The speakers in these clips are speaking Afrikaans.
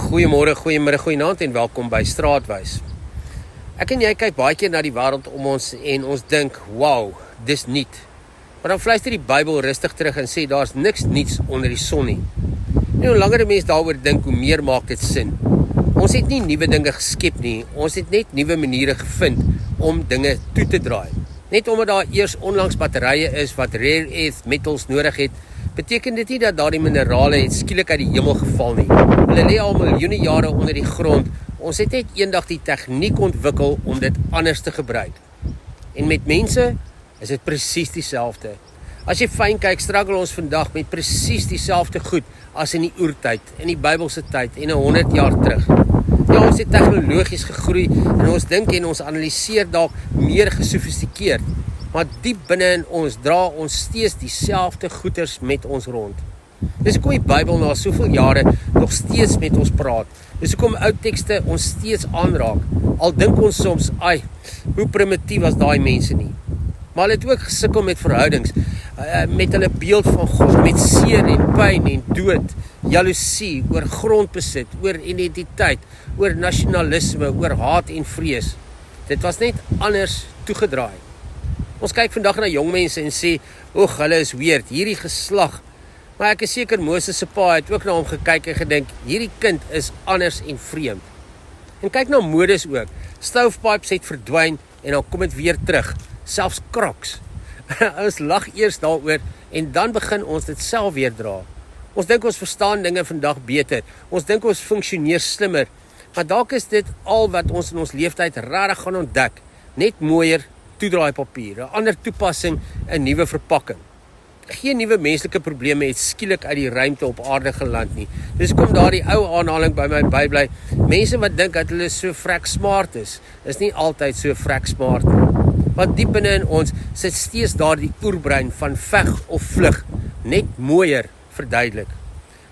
Goeiemôre, goeiemiddag, goeienaand en welkom by Straatwys. Ek en jy kyk baie keer na die wêreld om ons en ons dink, wow, dis nuut. Maar dan fluister die Bybel rustig terug en sê daar's niks nuuts onder die son nie. En hoe langer 'n mens daaroor dink, hoe meer maak dit sin. Ons het nie nuwe dinge geskep nie, ons het net nuwe maniere gevind om dinge toe te draai. Net omdat daar eers onlangs batterye is wat rare earth metals nodig het, beteken dit nie dat daardie minerale het skielik uit die hemel geval nie. Hulle lê al miljoene jare onder die grond. Ons het net eendag die tegniek ontwikkel om dit anders te gebruik. En met mense is dit presies dieselfde. As jy fyn kyk, struggle ons vandag met presies dieselfde goed as in die oertyd, in die Bybelse tyd en 100 jaar terug. Ja, ons het tegnologies gegroei en ons dink en ons analiseer dalk meer gesofistikeerd, maar diep binne in ons dra ons steeds dieselfde goeters met ons rond. Dis hoekom die Bybel na soveel jare nog steeds met ons praat. Dis hoekom ou tekste ons steeds aanraak. Al dink ons soms, ai, hoe primitief was daai mense nie. Maar hulle het ook gesukkel met verhoudings, met hulle beeld van God, met seer en pyn en dood, jaloesie, oor grondbesit, oor identiteit, oor nasionalisme, oor haat en vrees. Dit was net anders toegedraai. Ons kyk vandag na jong mense en sê, oeg, hulle is weird, hierdie geslag. Maar ek is seker Moses se pa het ook na hom gekyk en gedink, hierdie kind is anders en vreemd. En kyk na modes ook. Stovepipes het verdwyn en dan kom dit weer terug. Selfs Crocs. Ons lag eers daaroor en dan begin ons dit self weer dra. Ons dink ons verstaan dinge vandag beter. Ons dink ons funksioneer slimmer. Maar dalk is dit al wat ons in ons leeftyd regtig gaan ontdek. Net mooier toedraai papier, 'n ander toepassing, 'n nuwe verpakking. Geen nuwe menslike probleme het skielik uit die ruimte op aarde geland nie. Dis hoekom daardie ou aanhaling by my bybly, mense wat dink dat hulle so vrek smart is nie altyd so vrek smart nie. Want diep binne in ons sit steeds daardie oerbrein van veg of vlug, net mooier verduidelik.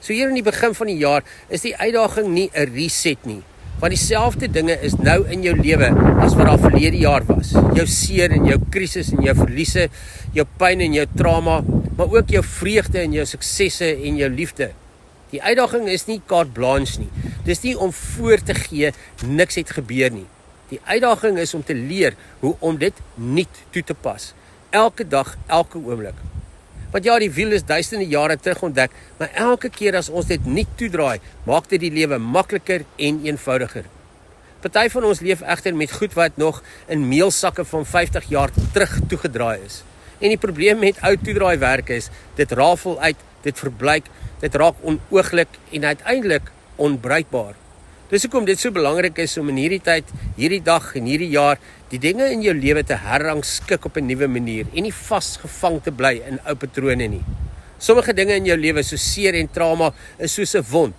So hier in die begin van die jaar is die uitdaging nie 'n reset nie, want dieselfde dinge is nou in jou lewe as wat daar verlede jaar was. Jou seer en jou krisis en jou verliese, jou pyn en jou trauma, maar ook jou vreugde en jou suksesse en jou liefde. Die uitdaging is nie carte blanche nie. Dis nie om voor te gee, niks het gebeur nie. Die uitdaging is om te leer hoe om dit nuut toe te pas. Elke dag, elke oomblik. Want ja, die wiel is duisende jare terug ontdek, maar elke keer as ons dit nuut toedraai, maak dit die lewe makliker en eenvoudiger. Party van ons leef egter met goed wat nog in meelsakke van 50 jaar terug toegedraai is. En die probleem met ou toedraaiwerk is, dit rafel uit, dit verbleik, dit raak onooglik en uiteindelik onbruikbaar. Dis hoekom dit so belangrik is om in hierdie tyd, hierdie dag en hierdie jaar die dinge in jou lewe te herrangskik op 'n nuwe manier en nie vasgevang te bly in ou patrone nie. Sommige dinge in jou lewe, so seer en trauma, is soos 'n wond.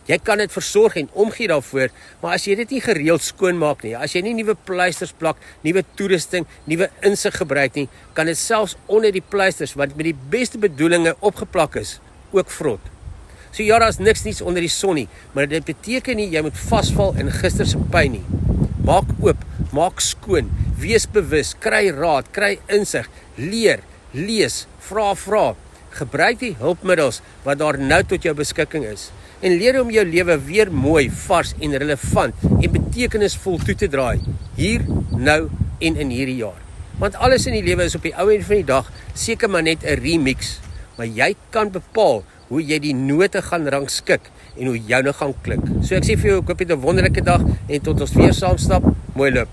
Jy kan dit versorg en omgee daarvoor, maar as jy dit nie gereeld skoonmaak nie, as jy nie nuwe pleisters plak, nuwe toerusting, nuwe insig gebruik nie, kan dit selfs onder die pleisters wat met die beste bedoelinge opgeplak is, ook vrot. So ja, daar is niks niets onder die son nie, maar dit beteken nie jy moet vasval in gister se pyn nie. Maak oop, maak skoon, wees bewus, kry raad, kry insig, leer, lees, vra. Gebruik die hulpmiddels wat daar nou tot jou beskikking is en leer om jou lewe weer mooi, vars en relevant en betekenisvol toe te draai, hier, nou en in hierdie jaar. Want alles in die lewe is op die ou end van die dag seker maar net 'n remix, maar jy kan bepaal hoe jy die note gaan rangskik en hoe joune gaan klink. So ek sê vir jou, ek hoop jy het 'n wonderlike dag en tot ons weer saam stap, mooi loop.